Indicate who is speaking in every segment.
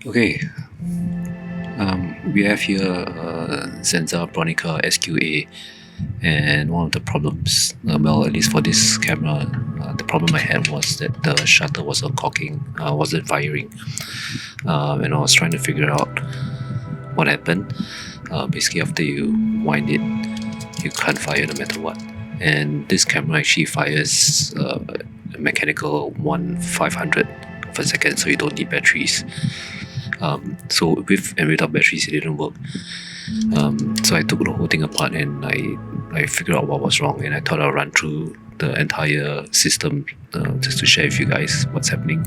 Speaker 1: Okay, we have here Zenza Bronica SQ-A, and one of the problems, well, at least for this camera, the problem I had was that the shutter wasn't cocking, wasn't firing, and I was trying to figure out what happened. Basically, after you wind it, you can't fire no matter what. And this camera actually fires a mechanical 1/500 of a second, so you don't need batteries. So with and without batteries, it didn't work. So I took the whole thing apart and I figured out what was wrong, and I thought I'll run through the entire system just to share with you guys what's happening.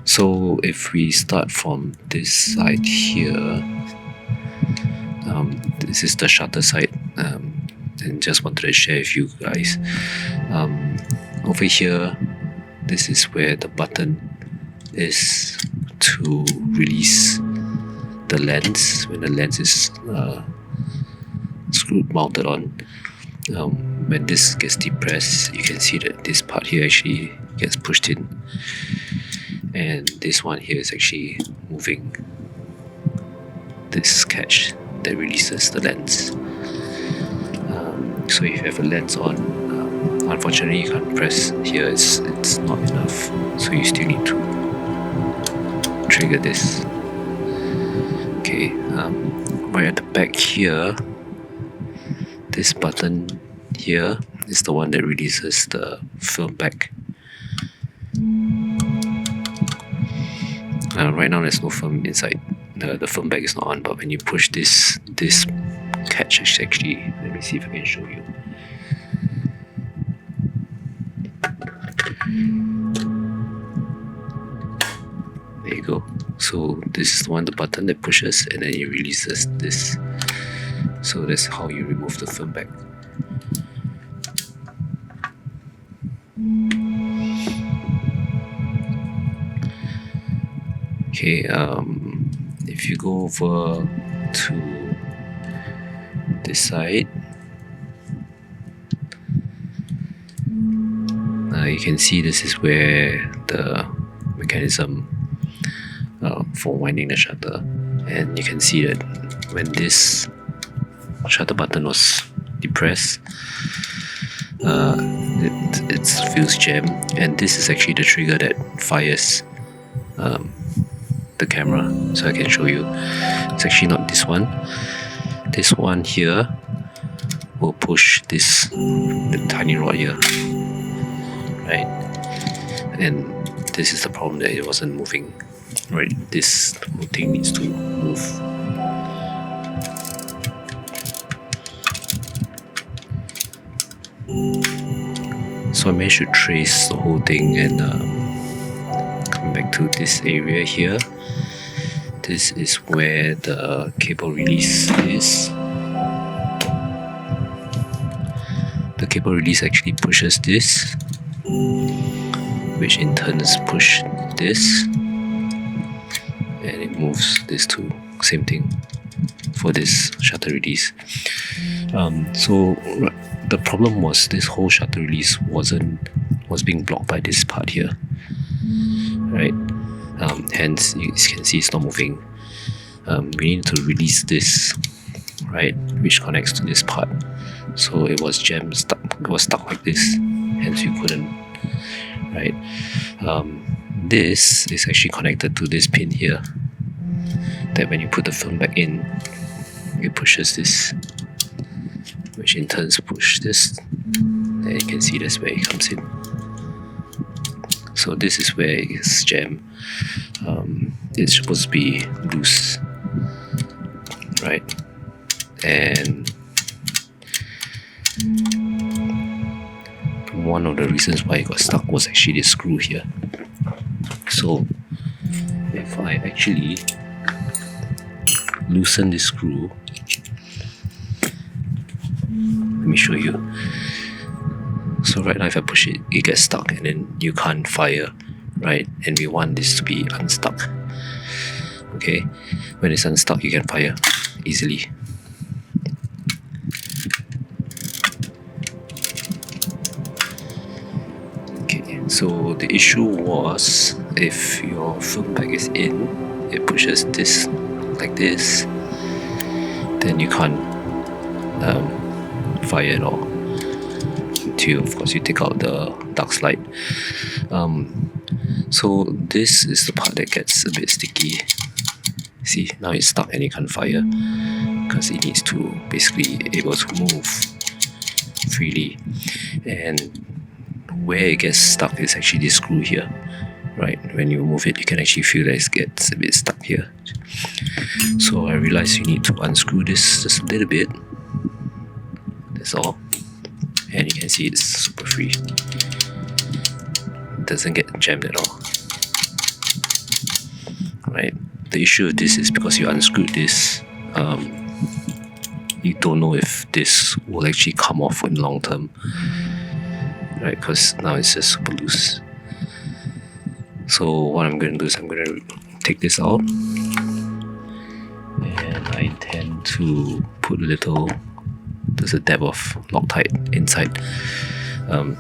Speaker 1: So if we start from this side here, this is the shutter side, and just wanted to share with you guys. Over here, this is where the button is to release the lens when the lens is screwed mounted on. When this gets depressed, you can see that this part here actually gets pushed in, and this one here is actually moving this catch that releases the lens. So if you have a lens on, unfortunately you can't press here, it's not enough, so you still need to trigger this. Okay, right at the back here, this button here is the one that releases the film back. Right now there's no film inside, the film bag is not on, but when you push this catch is actually, let me see if I can show you. There you go. So this is the button that pushes, and then it releases this. So that's how you remove the film bag. Okay, if you go over to this side, you can see this is where the mechanism for winding the shutter, and you can see that when this shutter button was depressed, it feels jammed, and this is actually the trigger that fires the camera. So I can show you, it's actually not this one. This one here will push the tiny rod here, right? And this is the problem, that it wasn't moving, right? This whole thing needs to move. So I managed to trace the whole thing, and coming back to this area here, this is where the cable release is. The cable release actually pushes this, which in turn push this, and it moves this too. Same thing for this shutter release. So the problem was this whole shutter release was being blocked by this part here, right? Hence you can see it's not moving. We need to release this, right, which connects to this part. So it was jammed, stuck. It was stuck like this, hence you couldn't, right? This is actually connected to this pin here, that when you put the film back in, it pushes this, which in turn push this, and you can see that's where it comes in. So this is where it's jammed. It's supposed to be loose, right? And one of the reasons why it got stuck was actually this screw here. So if I actually loosen this screw, let me show you. So right now if I push it, it gets stuck, and then you can't fire, right? And we want this to be unstuck. Okay, when it's unstuck, you can fire easily. Okay, so the issue was if your film bag is in, it pushes this like this, then you can't fire at all until, of course, you take out the dark slide. So this is the part that gets a bit sticky. See, now it's stuck and you can't fire because it needs to basically able to move freely. And where it gets stuck is actually this screw here, right? When you move it, you can actually feel that it gets a bit stuck here. So I realized you need to unscrew this just a little bit. That's all. And you can see it's super free. It doesn't get jammed at all. Right? The issue with this is because you unscrewed this, you don't know if this will actually come off in long term, right? Because now it's just super loose. So what I'm going to do is I'm going to take this out, and I intend to put there's a dab of Loctite inside,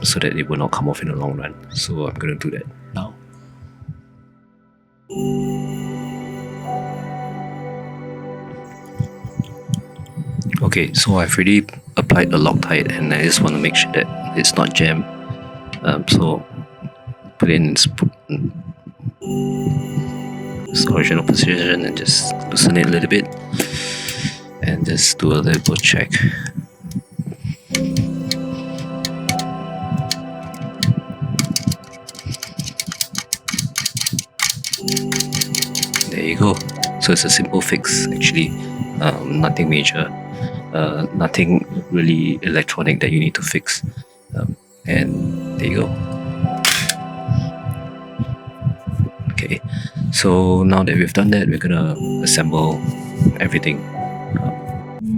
Speaker 1: so that it will not come off in the long run. So I'm going to do that now. Okay, so I've already applied the Loctite, and I just want to make sure that it's not jammed. So put it in its original position and just loosen it a little bit, and just do a little check. There you go. So it's a simple fix actually, nothing major. Nothing really electronic that you need to fix, and there you go. Okay, so now that we've done that, we're gonna assemble everything,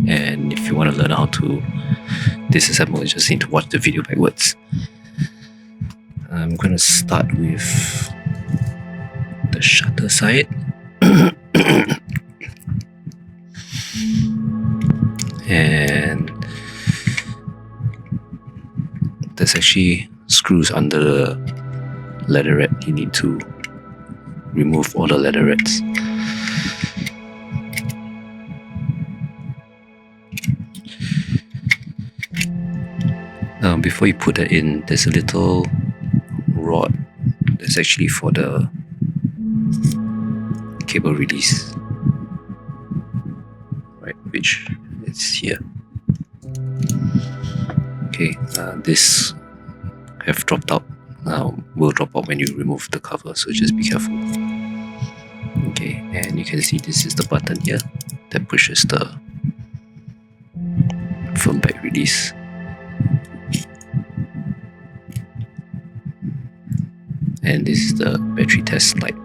Speaker 1: and if you want to learn how to disassemble, you just need to watch the video backwards. I'm gonna start with the shutter side. And there's actually screws under the leatherette. You need to remove all the leatherettes. Before you put that in, there's a little rod that's actually for the cable release, right, which is here. Okay, this have dropped out, will drop out when you remove the cover, so just be careful. Okay, and you can see this is the button here that pushes the film bag release. And this is the battery test light.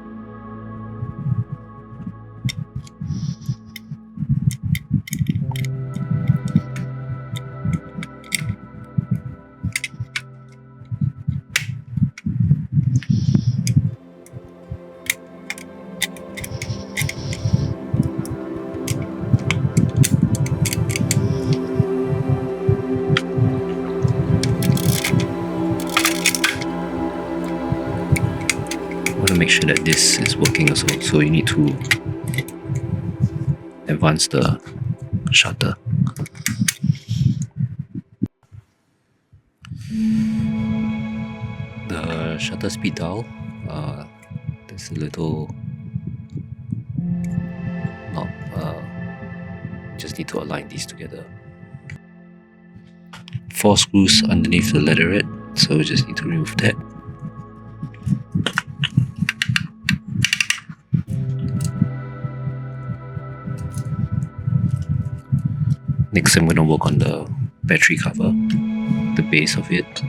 Speaker 1: Make sure that this is working also, so you need to advance the shutter. The shutter speed dial, there's a little knob, just need to align these together. 4 screws underneath the leatherette, so we just need to remove that. Next, I'm going to work on the battery cover, the base of it.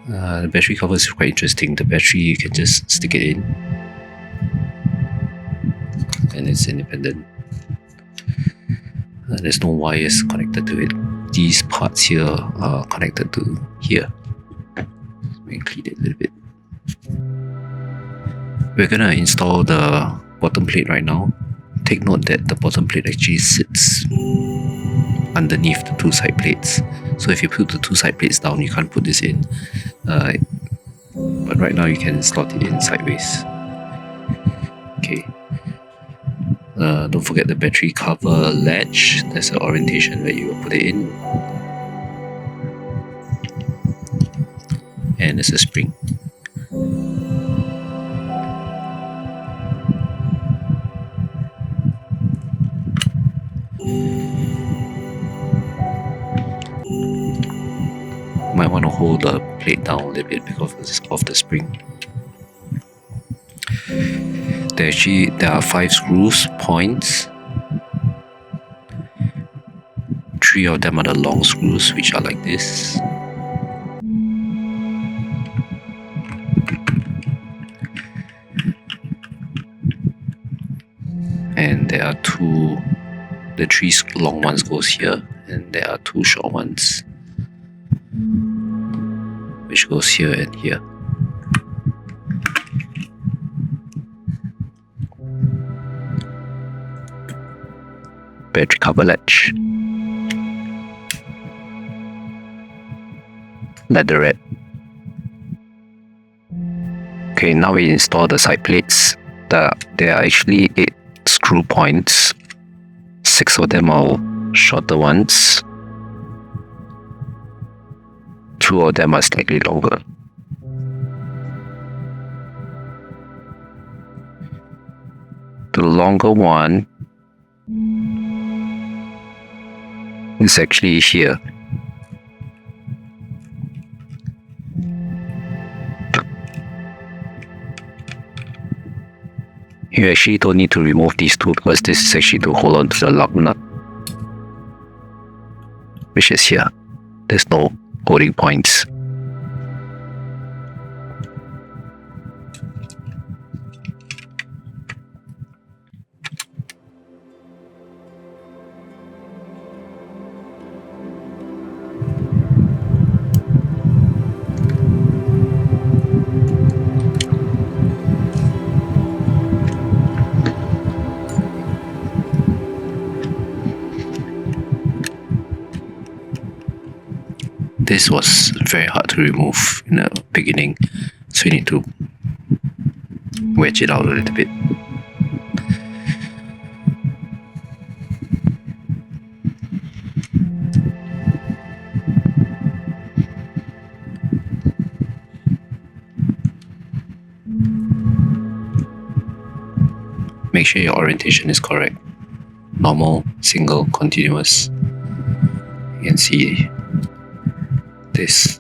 Speaker 1: The battery cover is quite interesting. The battery, you can just stick it in, and it's independent. There's no wires connected to it. These parts here are connected to here. So we clean it a little bit. We're going to install the bottom plate right now. Take note that the bottom plate actually sits underneath the 2 side plates. So if you put the 2 side plates down, you can't put this in. but right now you can slot it in sideways. Okay. Don't forget the battery cover latch. There's the orientation where you will put it in. And there's a spring. Might want to hold the plate down a little bit because of the spring. There are 5 screws points. 3 of them are the long screws, which are like this. And there are the 3 long ones goes here, and there are 2 short ones, which goes here and here. Battery cover latch. Leatherette. Okay, now we install the side plates. There are actually 8 screw points. 6 of them are shorter ones. 2 of them are slightly longer. The longer one is actually here. You actually don't need to remove these 2 because this is actually to hold on to the lug nut, which is here. There's no holding points. This was very hard to remove in the beginning, so you need to wedge it out a little bit. Make sure your orientation is correct. Normal, single, continuous. You can see this.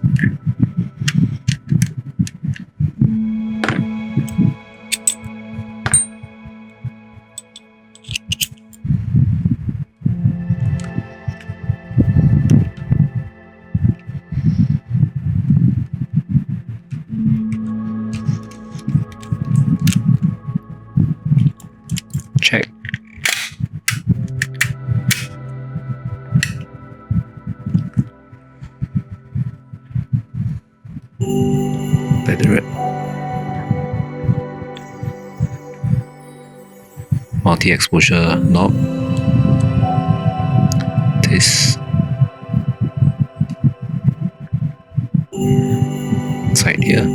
Speaker 1: Check. Leatherette. Multi-exposure knob. This. Side here.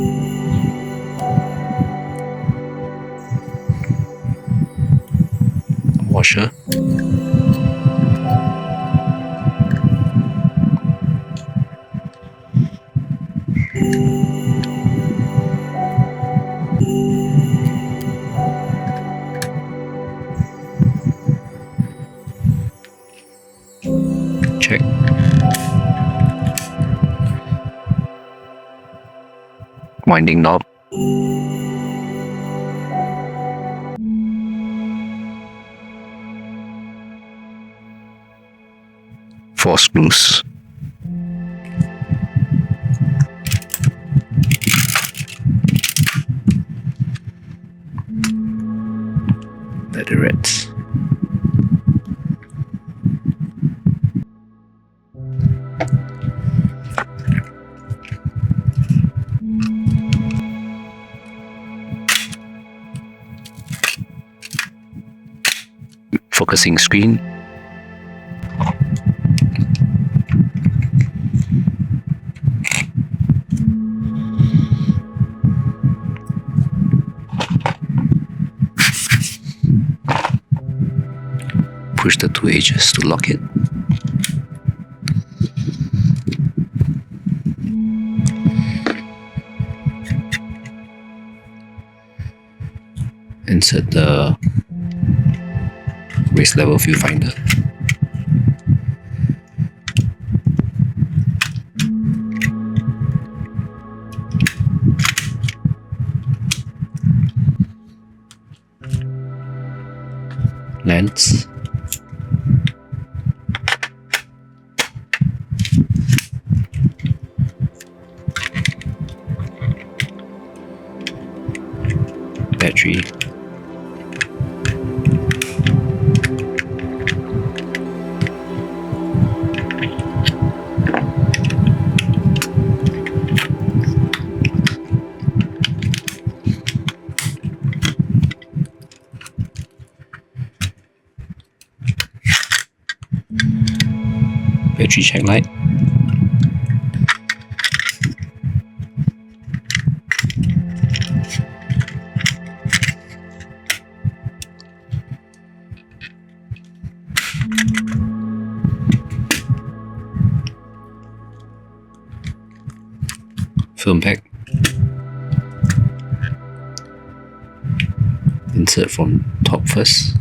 Speaker 1: Washer. Check. Winding knob. Four screws. Leatherettes. Focusing screen. push the two edges to lock it. Insert the raise level viewfinder. Lens. Battery. Battery check light. Film pack. Insert from top first.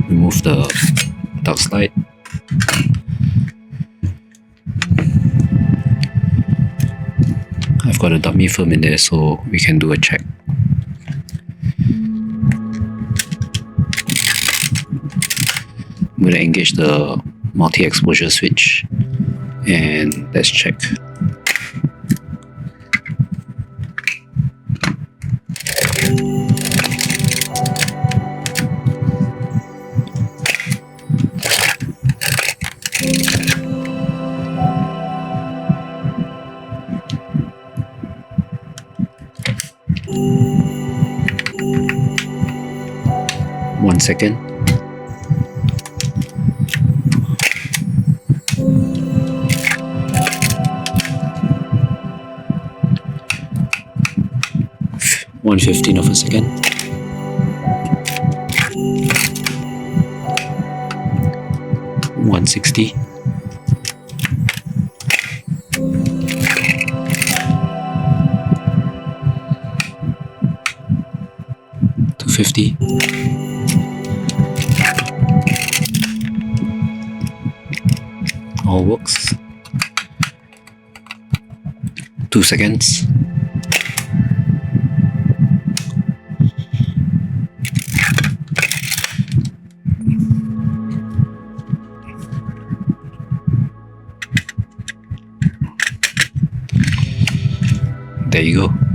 Speaker 1: Remove the dark slide. I've got a dummy film in there, so we can do a check. I'm going to engage the multi-exposure switch and let's check. One second. One 1/15 of a second. One 60. Two 50. All works. 2 seconds. There you go.